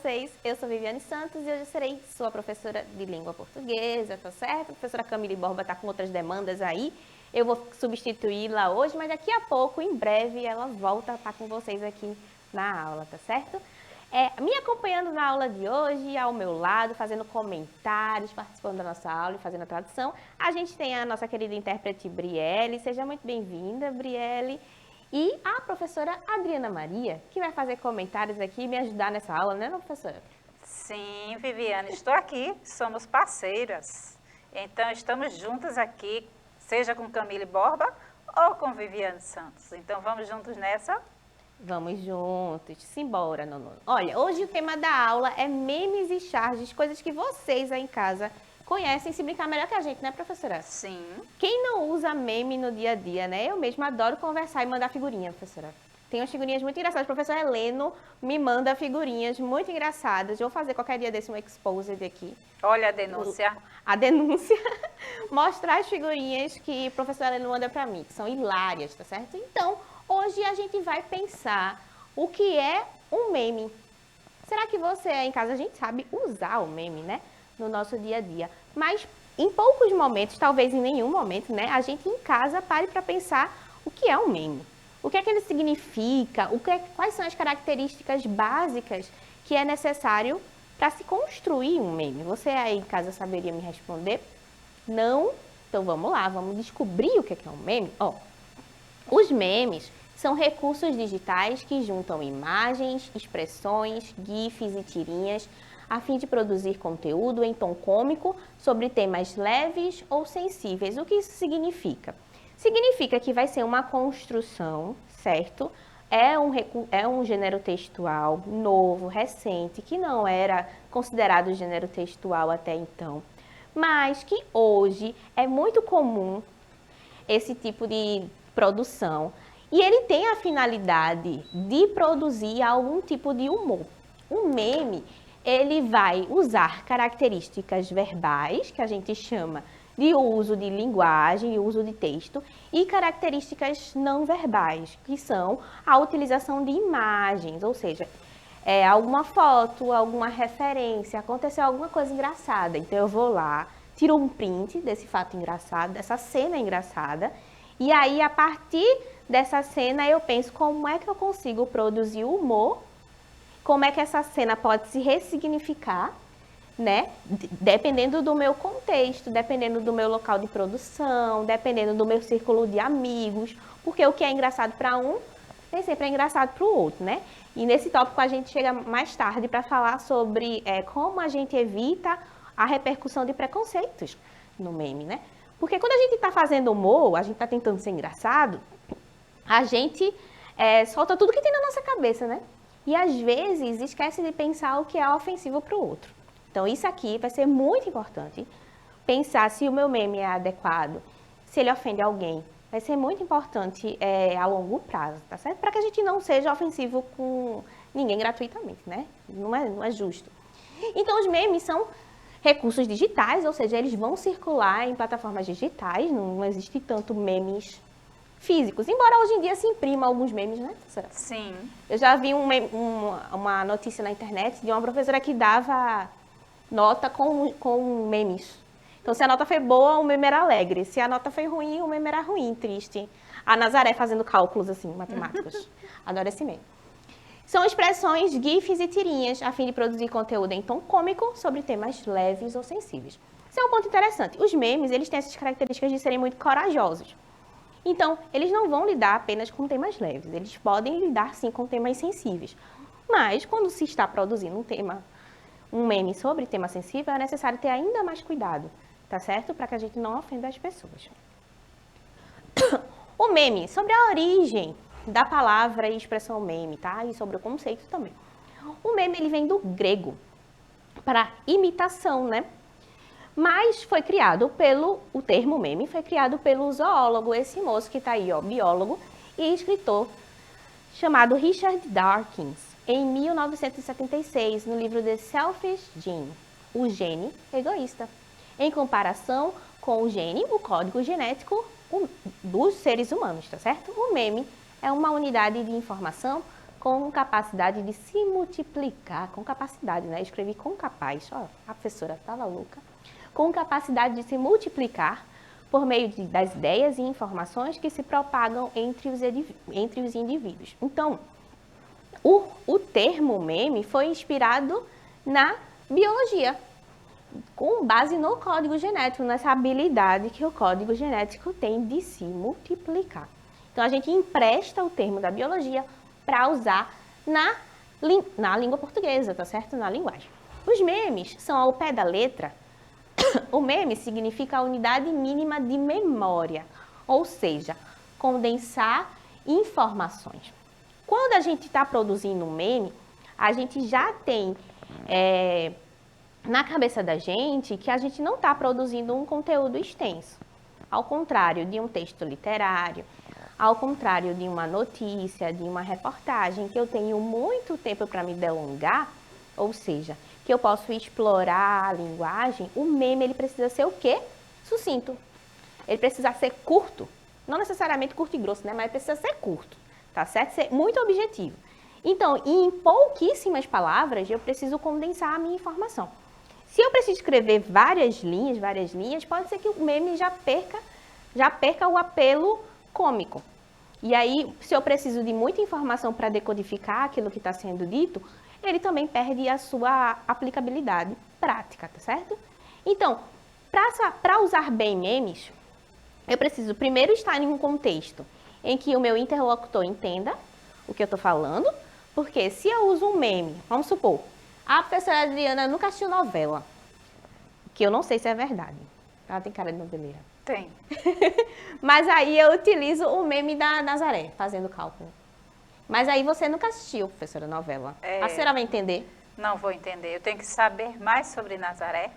vocês? Eu sou Viviane Santos e hoje serei sua professora de língua portuguesa, tá certo? A professora Camille Borba está com outras demandas aí. Eu vou substituí-la hoje, mas daqui a pouco, em breve, ela volta a estar com vocês aqui na aula, tá certo? Me acompanhando na aula de hoje, ao meu lado, fazendo comentários, participando da nossa aula e fazendo a tradução, a gente tem a nossa querida intérprete Brielle. Seja muito bem-vinda, Brielle. E a professora Adriana Maria, que vai fazer comentários aqui e me ajudar nessa aula, né, professora? Sim, Viviane, estou aqui, somos parceiras. Então, estamos juntas aqui, seja com Camille Borba ou com Viviane Santos. Então, vamos juntos nessa? Vamos juntos, simbora, Nono. Olha, hoje o tema da aula é memes e charges, coisas que vocês aí em casa conhecem se brincar melhor que a gente, né, professora? Sim. Quem não usa meme no dia a dia, né? Eu mesma adoro conversar e mandar figurinha, professora. Tem umas figurinhas muito engraçadas. O professor Heleno me manda figurinhas muito engraçadas. Eu vou fazer qualquer dia desse um exposed aqui. Olha a denúncia. A denúncia. Mostrar as figurinhas que o professor Heleno manda pra mim, que são hilárias, tá certo? Então, hoje a gente vai pensar o que é um meme. Será que você aí em casa, a gente sabe usar o meme, né? No nosso dia a dia. Mas em poucos momentos, talvez em nenhum momento, né? A gente em casa pare para pensar o que é um meme. O que é que ele significa? Quais são as características básicas que é necessário para se construir um meme? Você aí em casa saberia me responder? Não? Então vamos lá, vamos descobrir o que é um meme? Os memes são recursos digitais que juntam imagens, expressões, gifs e tirinhas a fim de produzir conteúdo em tom cômico sobre temas leves ou sensíveis. O que isso significa? Significa que vai ser uma construção, certo? É um gênero textual novo, recente, que não era considerado gênero textual até então, mas que hoje é muito comum esse tipo de produção. E ele tem a finalidade de produzir algum tipo de humor. Um meme, ele vai usar características verbais, que a gente chama de uso de linguagem e uso de texto, e características não verbais, que são a utilização de imagens, ou seja, alguma foto, alguma referência, aconteceu alguma coisa engraçada. Então eu vou lá, tiro um print desse fato engraçado, dessa cena engraçada, e aí a partir dessa cena eu penso como é que eu consigo produzir humor, como é que essa cena pode se ressignificar, né? Dependendo do meu contexto, dependendo do meu local de produção, dependendo do meu círculo de amigos, porque o que é engraçado para um, nem sempre é engraçado para o outro, né? E nesse tópico a gente chega mais tarde para falar sobre como a gente evita a repercussão de preconceitos no meme, né? Porque quando a gente está fazendo humor, a gente está tentando ser engraçado, a gente solta tudo que tem na nossa cabeça, né? E às vezes esquece de pensar o que é ofensivo para o outro. Então isso aqui vai ser muito importante. Pensar se o meu meme é adequado, se ele ofende alguém. Vai ser muito importante a longo prazo, tá certo? Para que a gente não seja ofensivo com ninguém gratuitamente, né? Não é justo. Então os memes são recursos digitais, ou seja, eles vão circular em plataformas digitais, não existe tanto memes físicos, embora hoje em dia se imprima alguns memes, né, professora? Sim. Eu já vi uma notícia na internet de uma professora que dava nota com memes. Então, se a nota foi boa, o meme era alegre. Se a nota foi ruim, o meme era ruim, triste. A Nazaré fazendo cálculos, assim, matemáticos. Adoro esse meme. São expressões, gifs e tirinhas, a fim de produzir conteúdo em tom cômico sobre temas leves ou sensíveis. Isso é um ponto interessante. Os memes, eles têm essas características de serem muito corajosos. Então, eles não vão lidar apenas com temas leves, eles podem lidar sim com temas sensíveis. Mas, quando se está produzindo um meme sobre tema sensível, é necessário ter ainda mais cuidado, tá certo? Para que a gente não ofenda as pessoas. O meme, sobre a origem da palavra e expressão meme, tá? E sobre o conceito também. O meme, ele vem do grego, para imitação, né? Mas foi criado o termo meme foi criado pelo zoólogo, esse moço que está aí, ó, biólogo e escritor, chamado Richard Dawkins, em 1976, no livro The Selfish Gene, o gene egoísta, em comparação com o gene, o código genético dos seres humanos, tá certo? O meme é uma unidade de informação com capacidade de se multiplicar, com capacidade, né? Eu escrevi com capaz, ó, a professora estava louca. Com capacidade de se multiplicar por meio das ideias e informações que se propagam entre os indivíduos. Então, o termo meme foi inspirado na biologia, com base no código genético, nessa habilidade que o código genético tem de se multiplicar. Então, a gente empresta o termo da biologia para usar na língua portuguesa, tá certo? Na linguagem. Os memes são ao pé da letra. O meme significa a unidade mínima de memória, ou seja, condensar informações. Quando a gente está produzindo um meme, a gente já tem na cabeça da gente que a gente não está produzindo um conteúdo extenso. Ao contrário de um texto literário, ao contrário de uma notícia, de uma reportagem, que eu tenho muito tempo para me delongar, ou seja, que eu posso explorar a linguagem, o meme ele precisa ser o quê? Sucinto. Ele precisa ser curto. Não necessariamente curto e grosso, né? Mas ele precisa ser curto, tá certo? Ser muito objetivo. Então, em pouquíssimas palavras, eu preciso condensar a minha informação. Se eu preciso escrever várias linhas, pode ser que o meme já perca o apelo cômico. E aí, se eu preciso de muita informação para decodificar aquilo que está sendo dito, ele também perde a sua aplicabilidade prática, tá certo? Então, para usar bem memes, eu preciso primeiro estar em um contexto em que o meu interlocutor entenda o que eu estou falando, porque se eu uso um meme, vamos supor, a professora Adriana nunca assistiu novela, que eu não sei se é verdade. Ela tem cara de noveleira. Tem. Mas aí eu utilizo o meme da Nazaré, fazendo cálculo. Mas aí você nunca assistiu, professora, novela. A senhora vai entender? Não vou entender. Eu tenho que saber mais sobre Nazaré.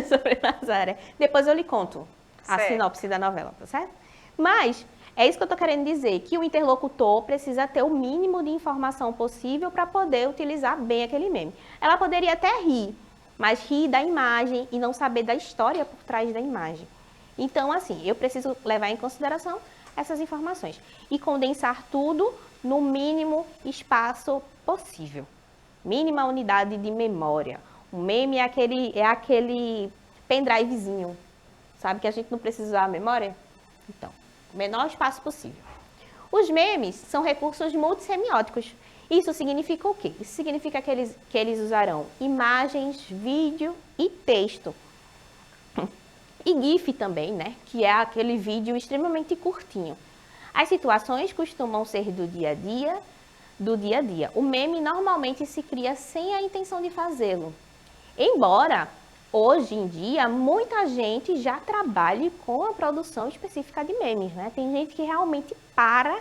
Sobre Nazaré. Depois eu lhe conto a sinopse da novela, tá certo? Mas é isso que eu tô querendo dizer, que o interlocutor precisa ter o mínimo de informação possível para poder utilizar bem aquele meme. Ela poderia até rir, mas rir da imagem e não saber da história por trás da imagem. Então, assim, eu preciso levar em consideração essas informações e condensar tudo no mínimo espaço possível. Mínima unidade de memória. O meme é aquele pendrivezinho, sabe, que a gente não precisa usar a memória? Então, o menor espaço possível. Os memes são recursos multissemióticos. Isso significa o quê? Isso significa que eles usarão imagens, vídeo e texto. E GIF também, né? Que é aquele vídeo extremamente curtinho. As situações costumam ser do dia a dia. O meme normalmente se cria sem a intenção de fazê-lo. Embora, hoje em dia, muita gente já trabalhe com a produção específica de memes, né? Tem gente que realmente para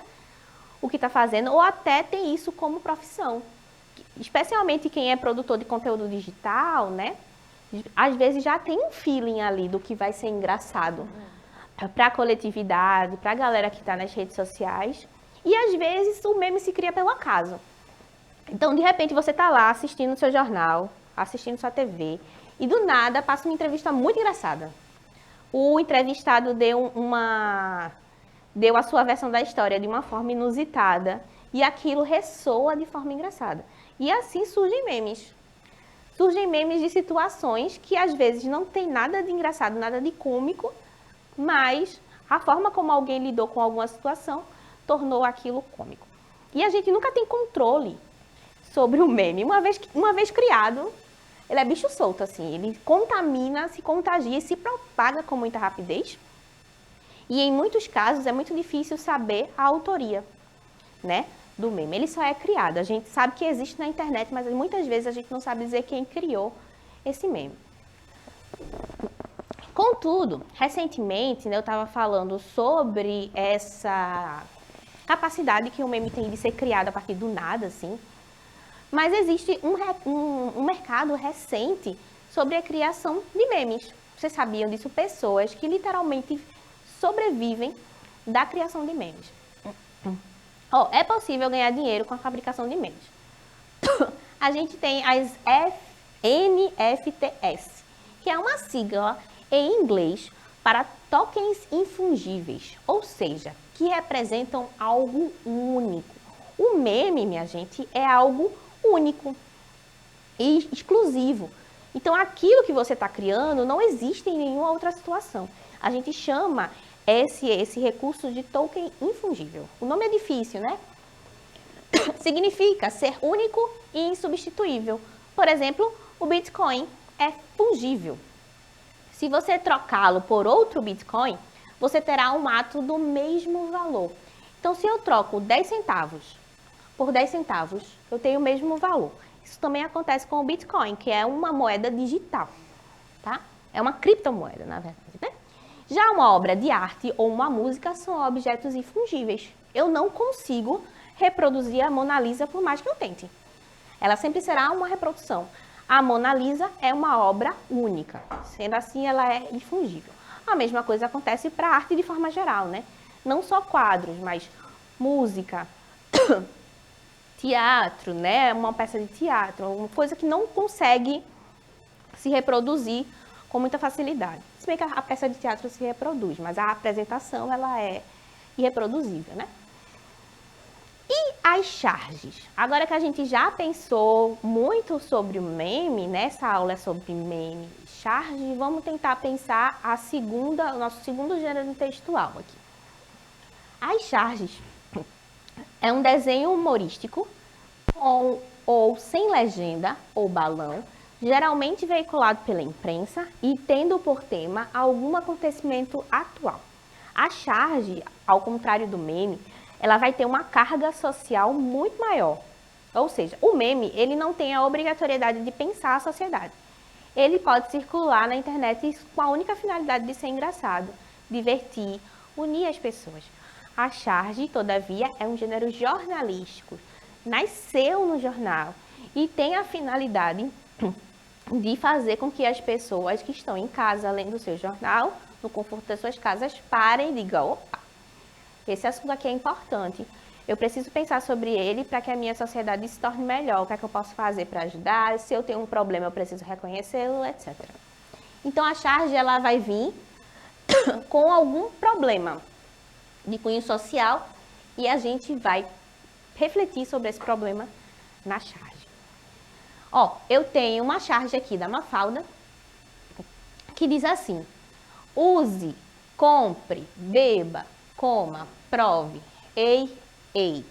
o que está fazendo ou até tem isso como profissão. Especialmente quem é produtor de conteúdo digital, né? Às vezes já tem um feeling ali do que vai ser engraçado para a coletividade, para a galera que está nas redes sociais. E às vezes o meme se cria pelo acaso. Então, de repente, você está lá assistindo o seu jornal, assistindo sua TV, e do nada passa uma entrevista muito engraçada. O entrevistado deu a sua versão da história de uma forma inusitada, e aquilo ressoa de forma engraçada. E assim surgem memes. Surgem memes de situações que às vezes não tem nada de engraçado, nada de cômico, mas a forma como alguém lidou com alguma situação tornou aquilo cômico. E a gente nunca tem controle sobre o meme. Uma vez criado, ele é bicho solto, assim. Ele contamina, se contagia e se propaga com muita rapidez. E em muitos casos é muito difícil saber a autoria, né, do meme. Ele só é criado. A gente sabe que existe na internet, mas muitas vezes a gente não sabe dizer quem criou esse meme. Contudo, recentemente, né, eu estava falando sobre essa capacidade que o meme tem de ser criado a partir do nada, assim. Mas existe um mercado recente sobre a criação de memes. Vocês sabiam disso? Pessoas que literalmente sobrevivem da criação de memes. É possível ganhar dinheiro com a fabricação de memes. A gente tem as NFTs, que é uma sigla em inglês para tokens infungíveis, ou seja, que representam algo único, O meme, minha gente, é algo único e exclusivo. Então, aquilo que você está criando não existe em nenhuma outra situação. A gente chama esse recurso de token infungível. O nome é difícil, né? Significa ser único e insubstituível. Por exemplo, o Bitcoin é fungível. Se você trocá-lo por outro Bitcoin, você terá um ato do mesmo valor. Então, se eu troco 10 centavos por 10 centavos, eu tenho o mesmo valor. Isso também acontece com o Bitcoin, que é uma moeda digital, tá? É uma criptomoeda, na verdade, né? Já uma obra de arte ou uma música são objetos infungíveis. Eu não consigo reproduzir a Mona Lisa por mais que eu tente. Ela sempre será uma reprodução. A Mona Lisa é uma obra única, sendo assim ela é infungível. A mesma coisa acontece para a arte de forma geral, né? Não só quadros, mas música, teatro, né? Uma peça de teatro, uma coisa que não consegue se reproduzir com muita facilidade. Se bem que a peça de teatro se reproduz, mas a apresentação ela é irreproduzível, né? E as charges? Agora que a gente já pensou muito sobre o meme, nessa aula é sobre meme e charge, vamos tentar pensar o nosso segundo gênero textual aqui. As charges é um desenho humorístico com ou sem legenda ou balão, geralmente veiculado pela imprensa e tendo por tema algum acontecimento atual. A charge, ao contrário do meme, ela vai ter uma carga social muito maior. Ou seja, o meme, ele não tem a obrigatoriedade de pensar a sociedade. Ele pode circular na internet com a única finalidade de ser engraçado, divertir, unir as pessoas. A charge, todavia, é um gênero jornalístico. Nasceu no jornal e tem a finalidade de fazer com que as pessoas que estão em casa lendo o seu jornal, no conforto das suas casas, parem e digam, opa, esse assunto aqui é importante. Eu preciso pensar sobre ele para que a minha sociedade se torne melhor. O que é que eu posso fazer para ajudar? Se eu tenho um problema, eu preciso reconhecê-lo, etc. Então, a charge ela vai vir com algum problema de cunho social e a gente vai refletir sobre esse problema na charge. Ó, eu tenho uma charge aqui da Mafalda que diz assim: use, compre, beba, coma, prove, ei, ei.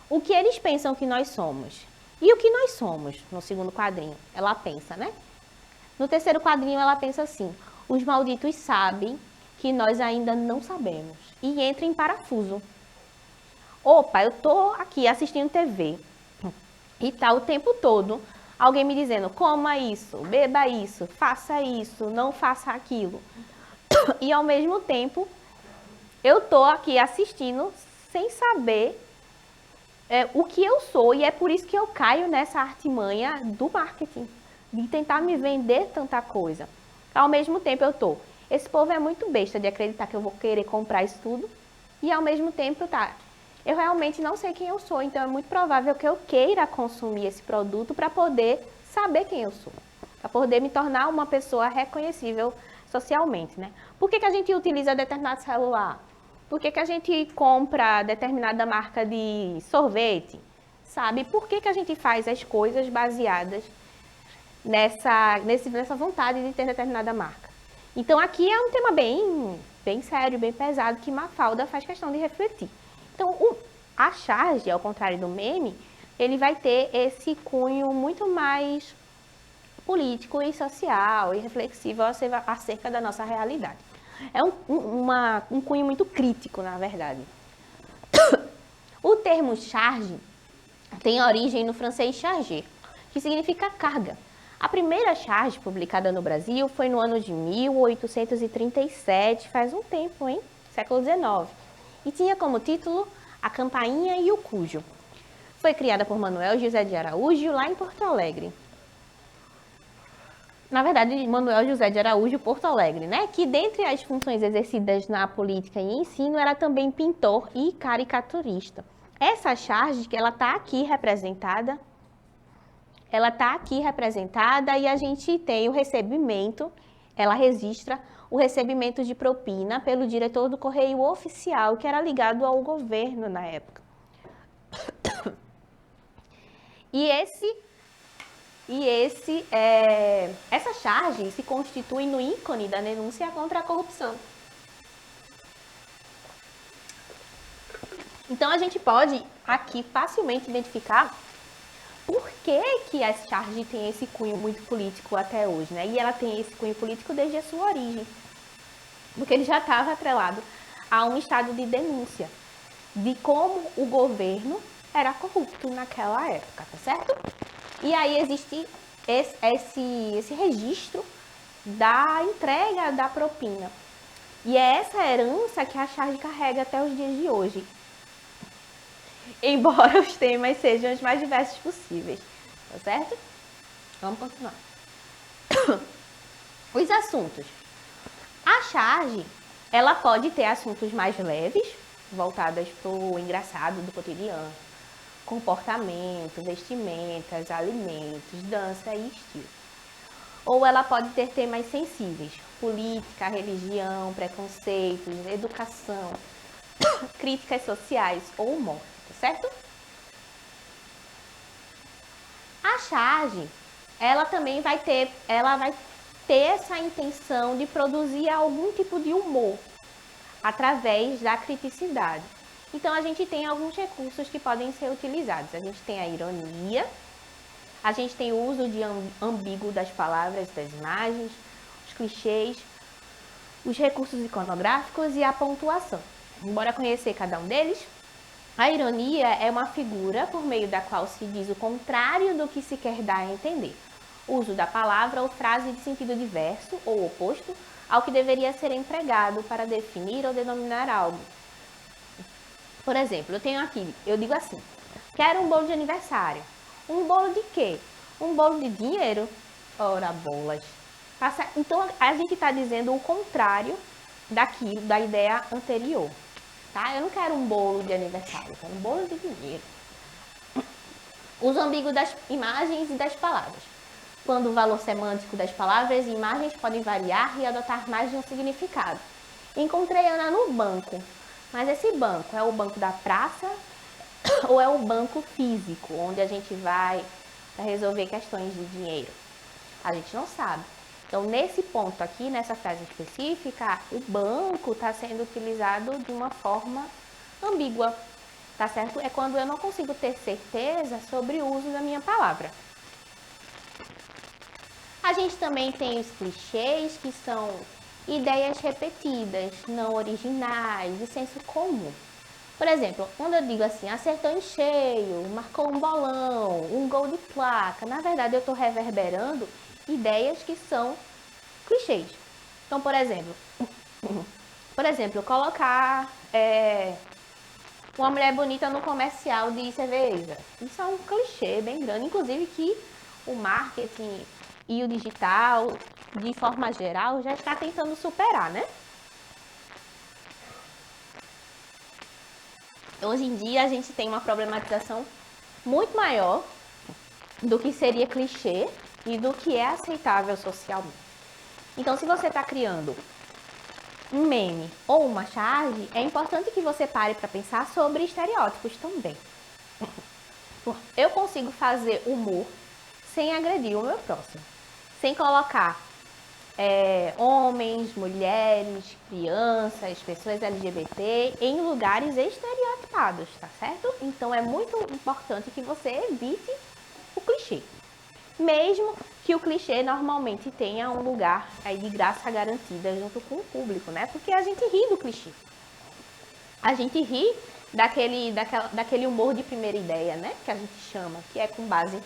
O que eles pensam que nós somos? E o que nós somos? No segundo quadrinho, ela pensa, né? No terceiro quadrinho, ela pensa assim: os malditos sabem que nós ainda não sabemos. E entra em parafuso. Opa, eu tô aqui assistindo TV e tá o tempo todo alguém me dizendo: coma isso, beba isso, faça isso, não faça aquilo. E ao mesmo tempo, eu tô aqui assistindo sem saber o que eu sou, e é por isso que eu caio nessa artimanha do marketing, de tentar me vender tanta coisa. Ao mesmo tempo esse povo é muito besta de acreditar que eu vou querer comprar isso tudo, e ao mesmo tempo eu realmente não sei quem eu sou, então é muito provável que eu queira consumir esse produto para poder saber quem eu sou, para poder me tornar uma pessoa reconhecível socialmente, né? Por que a gente utiliza determinado celular? Por que a gente compra determinada marca de sorvete? Sabe? Por que a gente faz as coisas baseadas nessa vontade de ter determinada marca? Então, aqui é um tema bem sério, bem pesado, que Mafalda faz questão de refletir. Então, a charge, ao contrário do meme, ele vai ter esse cunho muito mais político e social e reflexivo acerca da nossa realidade. É um cunho muito crítico, na verdade. O termo charge tem origem no francês charger, que significa carga. A primeira charge publicada no Brasil foi no ano de 1837, faz um tempo, hein? Século XIX. E tinha como título A Campainha e o Cujo. Foi criada por Manuel José de Araújo, lá em Porto Alegre. Na verdade, Manuel José de Araújo, Porto Alegre, né? Que dentre as funções exercidas na política e ensino, era também pintor e caricaturista. Essa charge, que ela está aqui representada, e a gente tem o recebimento, ela registra o recebimento de propina pelo diretor do Correio Oficial, que era ligado ao governo na época. Essa charge se constitui no ícone da denúncia contra a corrupção. Então, a gente pode aqui facilmente identificar por que essa charge tem esse cunho muito político até hoje, né? E ela tem esse cunho político desde a sua origem, porque ele já estava atrelado a um estado de denúncia de como o governo era corrupto naquela época, tá certo? E aí existe esse registro da entrega da propina. E é essa herança que a charge carrega até os dias de hoje. Embora os temas sejam os mais diversos possíveis, tá certo? Vamos continuar. Os assuntos. A charge, ela pode ter assuntos mais leves, voltadas para o engraçado do cotidiano, comportamento, vestimentas, alimentos, dança e estilo. Ou ela pode ter temas sensíveis, política, religião, preconceitos, educação, críticas sociais ou humor, tá certo? A charge, ela também vai ter essa intenção de produzir algum tipo de humor através da criticidade. Então, a gente tem alguns recursos que podem ser utilizados. A gente tem a ironia, a gente tem o uso de ambíguo das palavras, das imagens, os clichês, os recursos iconográficos e a pontuação. Bora conhecer cada um deles? A ironia é uma figura por meio da qual se diz o contrário do que se quer dar a entender. O uso da palavra ou frase de sentido diverso ou oposto ao que deveria ser empregado para definir ou denominar algo. Por exemplo, eu digo assim, quero um bolo de aniversário. Um bolo de quê? Um bolo de dinheiro? Ora bolas. Então, a gente está dizendo o contrário da ideia anterior. Tá? Eu não quero um bolo de aniversário, eu quero um bolo de dinheiro. Uso ambíguo das imagens e das palavras. Quando o valor semântico das palavras e imagens podem variar e adotar mais de um significado. Encontrei Ana no banco, mas esse banco é o banco da praça ou é o banco físico, onde a gente vai para resolver questões de dinheiro? A gente não sabe. Então, nesse ponto aqui, nessa frase específica, o banco está sendo utilizado de uma forma ambígua, tá certo? É quando eu não consigo ter certeza sobre o uso da minha palavra. A gente também tem os clichês, que são ideias repetidas, não originais, de senso comum. Por exemplo, quando eu digo assim, acertou em cheio, marcou um bolão, um gol de placa, na verdade eu estou reverberando ideias que são clichês. Então, por exemplo, colocar uma mulher bonita no comercial de cerveja. Isso é um clichê bem grande, inclusive que o marketing e o digital, de forma geral, já está tentando superar, né? Hoje em dia, a gente tem uma problematização muito maior do que seria clichê e do que é aceitável socialmente. Então, se você está criando um meme ou uma charge, é importante que você pare para pensar sobre estereótipos também. Eu consigo fazer humor sem agredir o meu próximo, sem colocar homens, mulheres, crianças, pessoas LGBT em lugares estereotipados, tá certo? Então é muito importante que você evite o clichê. Mesmo que o clichê normalmente tenha um lugar aí de graça garantida junto com o público, né? Porque a gente ri do clichê. A gente ri daquele humor de primeira ideia, né? Que a gente chama, que é com base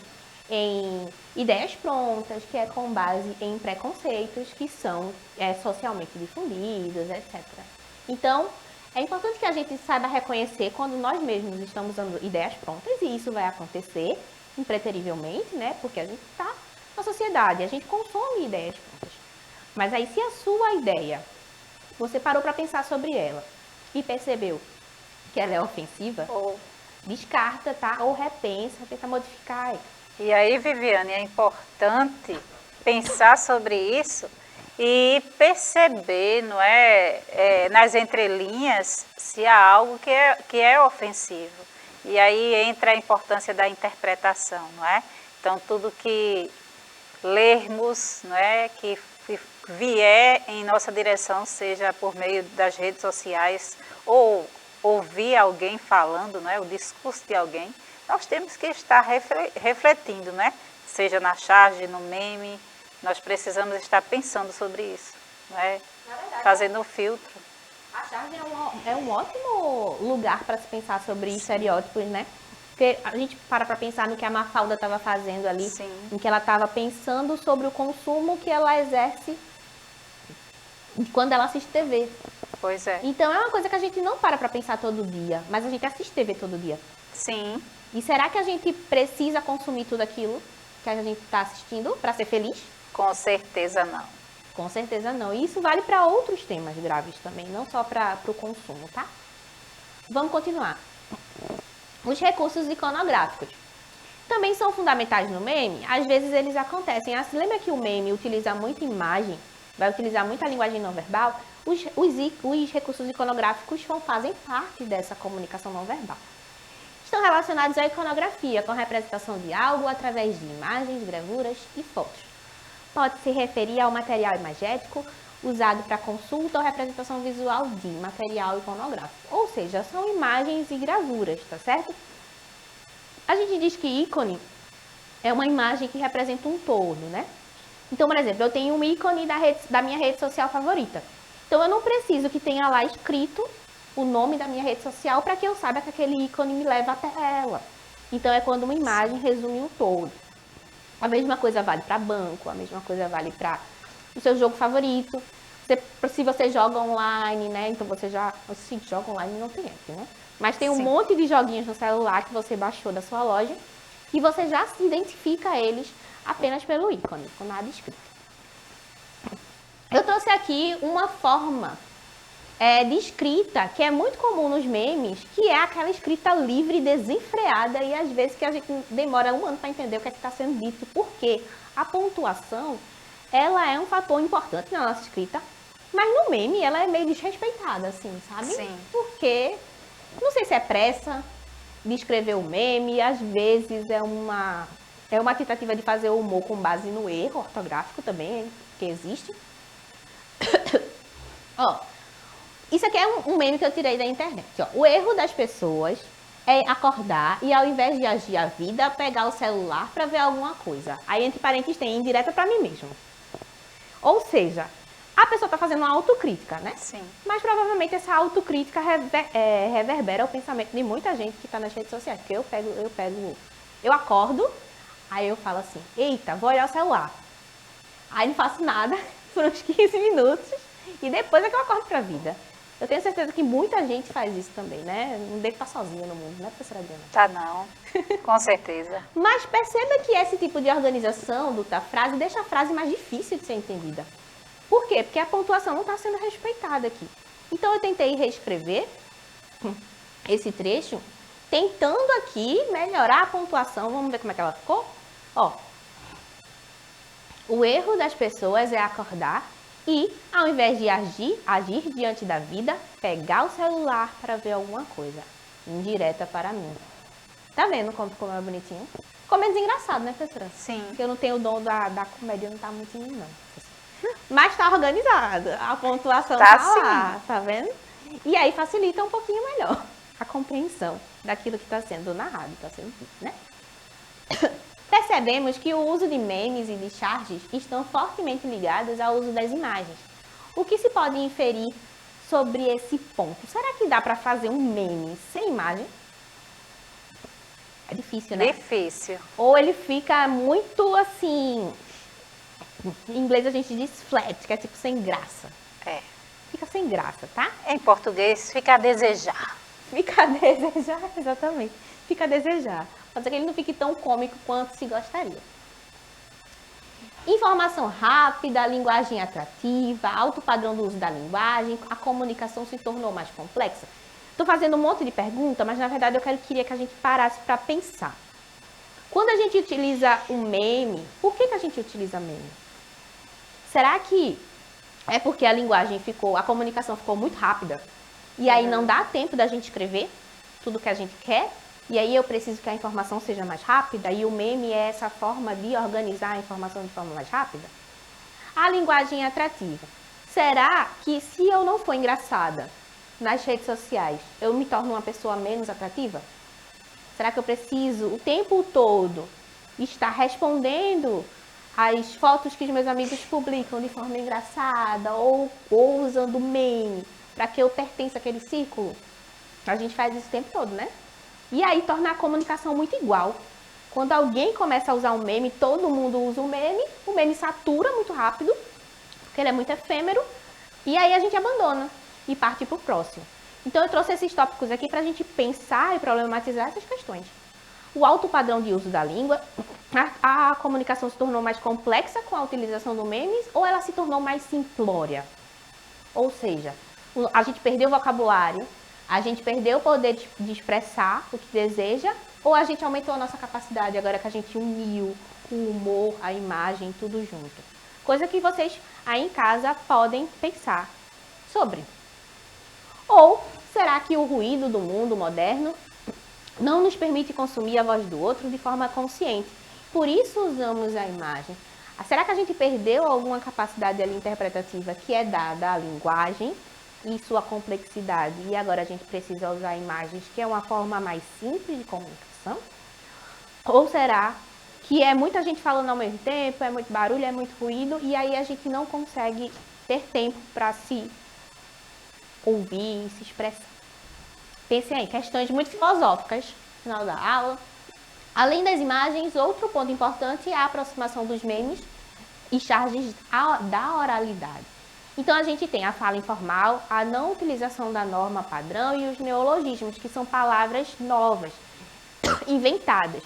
em ideias prontas, que é com base em preconceitos que são socialmente difundidos, etc. Então, é importante que a gente saiba reconhecer quando nós mesmos estamos usando ideias prontas, e isso vai acontecer impreterivelmente, né? Porque a gente está na sociedade, a gente consome ideias prontas. Mas aí, se a sua ideia, você parou para pensar sobre ela e percebeu que ela é ofensiva, descarta, tá? Ou repensa, tenta modificar ela. E aí, Viviane, é importante pensar sobre isso e perceber, não é, nas entrelinhas, se há algo que é ofensivo. E aí entra a importância da interpretação, não é? Então, tudo que lermos, não é, que vier em nossa direção, seja por meio das redes sociais ou ouvir alguém falando, não é, o discurso de alguém, nós temos que estar refletindo, né? Seja na charge, no meme, nós precisamos estar pensando sobre isso, não é? Fazendo um filtro. A charge é um ótimo lugar para se pensar sobre estereótipos, né? Porque a gente para pensar no que a Mafalda estava fazendo ali, Sim. em que ela estava pensando sobre o consumo que ela exerce quando ela assiste TV. Pois é. Então é uma coisa que a gente não para pensar todo dia, mas a gente assiste TV todo dia. Sim. E será que a gente precisa consumir tudo aquilo que a gente está assistindo para ser feliz? Com certeza não. Com certeza não. E isso vale para outros temas graves também, não só para o consumo, tá? Vamos continuar. Os recursos iconográficos também são fundamentais no meme. Às vezes eles acontecem. Lembra que o meme utiliza muita imagem, vai utilizar muita linguagem não verbal? Os recursos iconográficos fazem parte dessa comunicação não verbal. Estão relacionados à iconografia, com a representação de algo através de imagens, gravuras e fotos. Pode se referir ao material imagético usado para consulta ou representação visual de material iconográfico. Ou seja, são imagens e gravuras, tá certo? A gente diz que ícone é uma imagem que representa um todo, né? Então, por exemplo, eu tenho um ícone da minha rede social favorita. Então, eu não preciso que tenha lá escrito o nome da minha rede social para que eu saiba que aquele ícone me leva até ela. Então, é quando uma imagem resume um todo. A mesma coisa vale para banco, a mesma coisa vale para o seu jogo favorito. Se você joga online, né? Então você se joga online não tem app, né? Mas tem um monte de joguinhos no celular que você baixou da sua loja e você já se identifica eles apenas pelo ícone, com nada escrito. Eu trouxe aqui uma forma de escrita que é muito comum nos memes, que é aquela escrita livre, desenfreada e às vezes que a gente demora um ano para entender o que é que está sendo dito, porque a pontuação, ela é um fator importante na nossa escrita, mas no meme ela é meio desrespeitada, assim, sabe? Sim. Porque, não sei se é pressa de escrever o meme, às vezes é uma tentativa de fazer o humor com base no erro ortográfico também, que existe. Ó, isso aqui é um meme que eu tirei da internet. Ó. O erro das pessoas é acordar e ao invés de agir a vida, pegar o celular para ver alguma coisa. Aí entre parênteses tem indireta para mim mesmo. Ou seja, a pessoa está fazendo uma autocrítica, né? Sim. Mas provavelmente essa autocrítica reverbera o pensamento de muita gente que está nas redes sociais. Porque eu acordo, aí eu falo assim, eita, vou olhar o celular. Aí não faço nada por uns 15 minutos e depois é que eu acordo para a vida. Eu tenho certeza que muita gente faz isso também, né? Não devo estar sozinha no mundo, né, professora Diana? Tá não, com certeza. Mas perceba que esse tipo de organização da frase deixa a frase mais difícil de ser entendida. Por quê? Porque a pontuação não está sendo respeitada aqui. Então eu tentei reescrever esse trecho, tentando aqui melhorar a pontuação. Vamos ver como é que ela ficou? Ó, o erro das pessoas é acordar e, ao invés de agir diante da vida, pegar o celular para ver alguma coisa. Indireta para mim. Tá vendo como ficou mais bonitinho? Ficou menos engraçado, né, professora? Sim. Porque eu não tenho o dom da comédia, não tá muito em mim, não. Mas tá organizado. A pontuação tá lá, tá vendo? E aí facilita um pouquinho melhor a compreensão daquilo que está sendo narrado, está sendo dito, né? Percebemos que o uso de memes e de charges estão fortemente ligados ao uso das imagens. O que se pode inferir sobre esse ponto? Será que dá para fazer um meme sem imagem? É difícil, né? Difícil. Ou ele fica muito assim... Em inglês a gente diz flat, que é tipo sem graça. É. Fica sem graça, tá? Em português, fica a desejar. Fica a desejar, exatamente. Fica a desejar. Pode ser que ele não fique tão cômico quanto se gostaria. Informação rápida, linguagem atrativa, alto padrão do uso da linguagem, a comunicação se tornou mais complexa. Estou fazendo um monte de perguntas, mas na verdade eu queria que a gente parasse para pensar. Quando a gente utiliza um meme, por que a gente utiliza meme? Será que é porque a comunicação ficou muito rápida e aí não dá tempo da gente escrever tudo que a gente quer? E aí eu preciso que a informação seja mais rápida e o meme é essa forma de organizar a informação de forma mais rápida. A linguagem é atrativa. Será que se eu não for engraçada nas redes sociais, eu me torno uma pessoa menos atrativa? Será que eu preciso o tempo todo estar respondendo as fotos que os meus amigos publicam de forma engraçada ou usando meme para que eu pertença àquele círculo? A gente faz isso o tempo todo, né? E aí torna a comunicação muito igual. Quando alguém começa a usar um meme, todo mundo usa o meme satura muito rápido, porque ele é muito efêmero, e aí a gente abandona e parte para o próximo. Então eu trouxe esses tópicos aqui para a gente pensar e problematizar essas questões. O alto padrão de uso da língua, a comunicação se tornou mais complexa com a utilização do memes ou ela se tornou mais simplória? Ou seja, a gente perdeu o vocabulário, a gente perdeu o poder de expressar o que deseja ou a gente aumentou a nossa capacidade agora que a gente uniu o humor, a imagem, tudo junto? Coisa que vocês aí em casa podem pensar sobre. Ou será que o ruído do mundo moderno não nos permite consumir a voz do outro de forma consciente? Por isso usamos a imagem. Será que a gente perdeu alguma capacidade ali interpretativa que é dada à linguagem e sua complexidade e agora a gente precisa usar imagens, que é uma forma mais simples de comunicação? Ou será que é muita gente falando ao mesmo tempo, é muito barulho, é muito ruído e aí a gente não consegue ter tempo para se ouvir e se expressar? Pensem aí, questões muito filosóficas no final da aula. Além das imagens, outro ponto importante é a aproximação dos memes e charges da oralidade. Então a gente tem a fala informal, a não utilização da norma padrão e os neologismos, que são palavras novas, inventadas.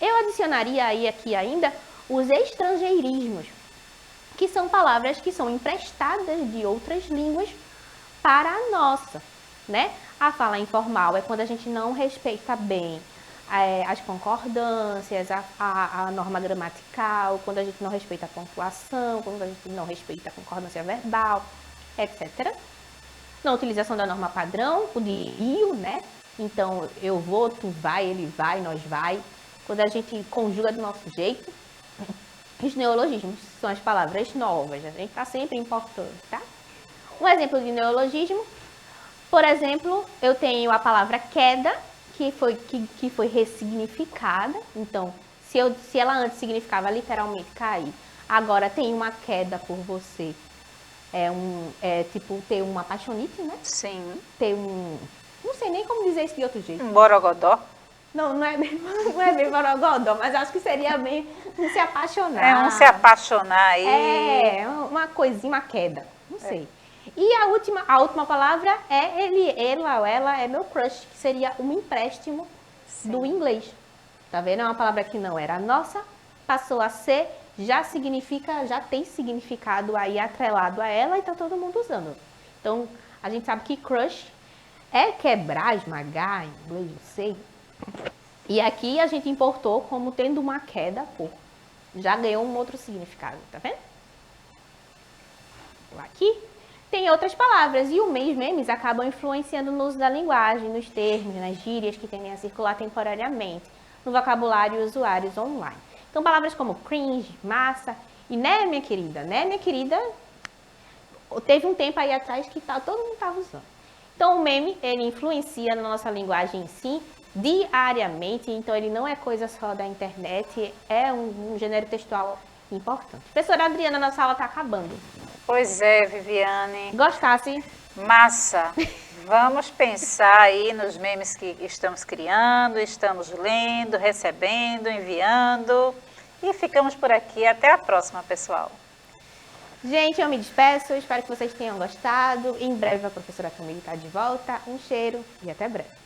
Eu adicionaria aí aqui ainda os estrangeirismos, que são palavras que são emprestadas de outras línguas para a nossa, né? A fala informal é quando a gente não respeita bem as concordâncias, a norma gramatical, quando a gente não respeita a pontuação, quando a gente não respeita a concordância verbal, etc. Na utilização da norma padrão, o de eu, né? Então, eu vou, tu vai, ele vai, nós vai. Quando a gente conjuga do nosso jeito. Os neologismos são as palavras novas, a gente está sempre importando, tá? Um exemplo de neologismo, por exemplo, eu tenho a palavra queda, que foi ressignificada. Então, se ela antes significava literalmente cair, agora tem uma queda por você. É tipo ter uma apaixonite, né? Sim. Ter não sei nem como dizer isso de outro jeito. Um borogodó. Não é bem borogodó, mas acho que seria bem um se apaixonar. É um se apaixonar aí. É, uma coisinha, uma queda. Não sei. E a última palavra é ela ou ela é meu crush, que seria um empréstimo do inglês. Tá vendo? É uma palavra que não era nossa, passou a ser, já tem significado aí atrelado a ela e tá todo mundo usando. Então, a gente sabe que crush é quebrar, esmagar, em inglês, não sei. E aqui a gente importou como tendo uma queda por. Já ganhou um outro significado, tá vendo? Aqui tem outras palavras e os memes acabam influenciando no uso da linguagem, nos termos, nas gírias que tendem a circular temporariamente, no vocabulário e usuários online. Então, palavras como cringe, massa e né, minha querida? Né, minha querida? Teve um tempo aí atrás que todo mundo estava usando. Então, o meme, ele influencia na nossa linguagem em si, diariamente, então ele não é coisa só da internet, é um gênero textual importante. Professora Adriana, nossa aula está acabando. Pois é, Viviane. Gostasse? Massa! Vamos pensar aí nos memes que estamos criando, estamos lendo, recebendo, enviando. E ficamos por aqui. Até a próxima, pessoal. Gente, eu me despeço. Espero que vocês tenham gostado. Em breve a professora Camille está de volta. Um cheiro e até breve.